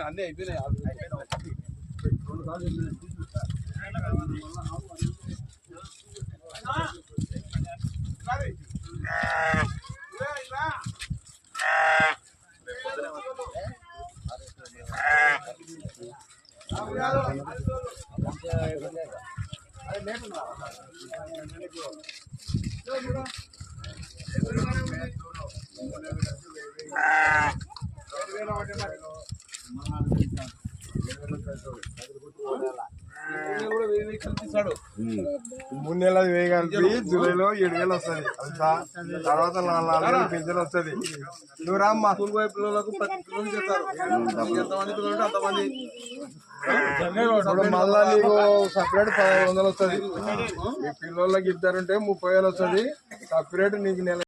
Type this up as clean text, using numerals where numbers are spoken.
అన్నీ అయిపోయినాయి. మూడు నెలల 1000 కలిపి జూలైలో 7000 వస్తుంది. అంతా తర్వాత 4 పింఛన్ వస్తుంది. నువ్వు రామ్మా. స్కూల్ పోయే పిల్లలకు ప్రతి పిల్లలు చేస్తారు. ఎంతమంది పిల్లలు ఉంటే అంతమంది. మళ్ళా నీకు సపరేట్ 1500 వస్తుంది. మీ పిల్లలకి ఇద్దరుంటే 30,000 వస్తుంది. సపరేట్ నీకు నెల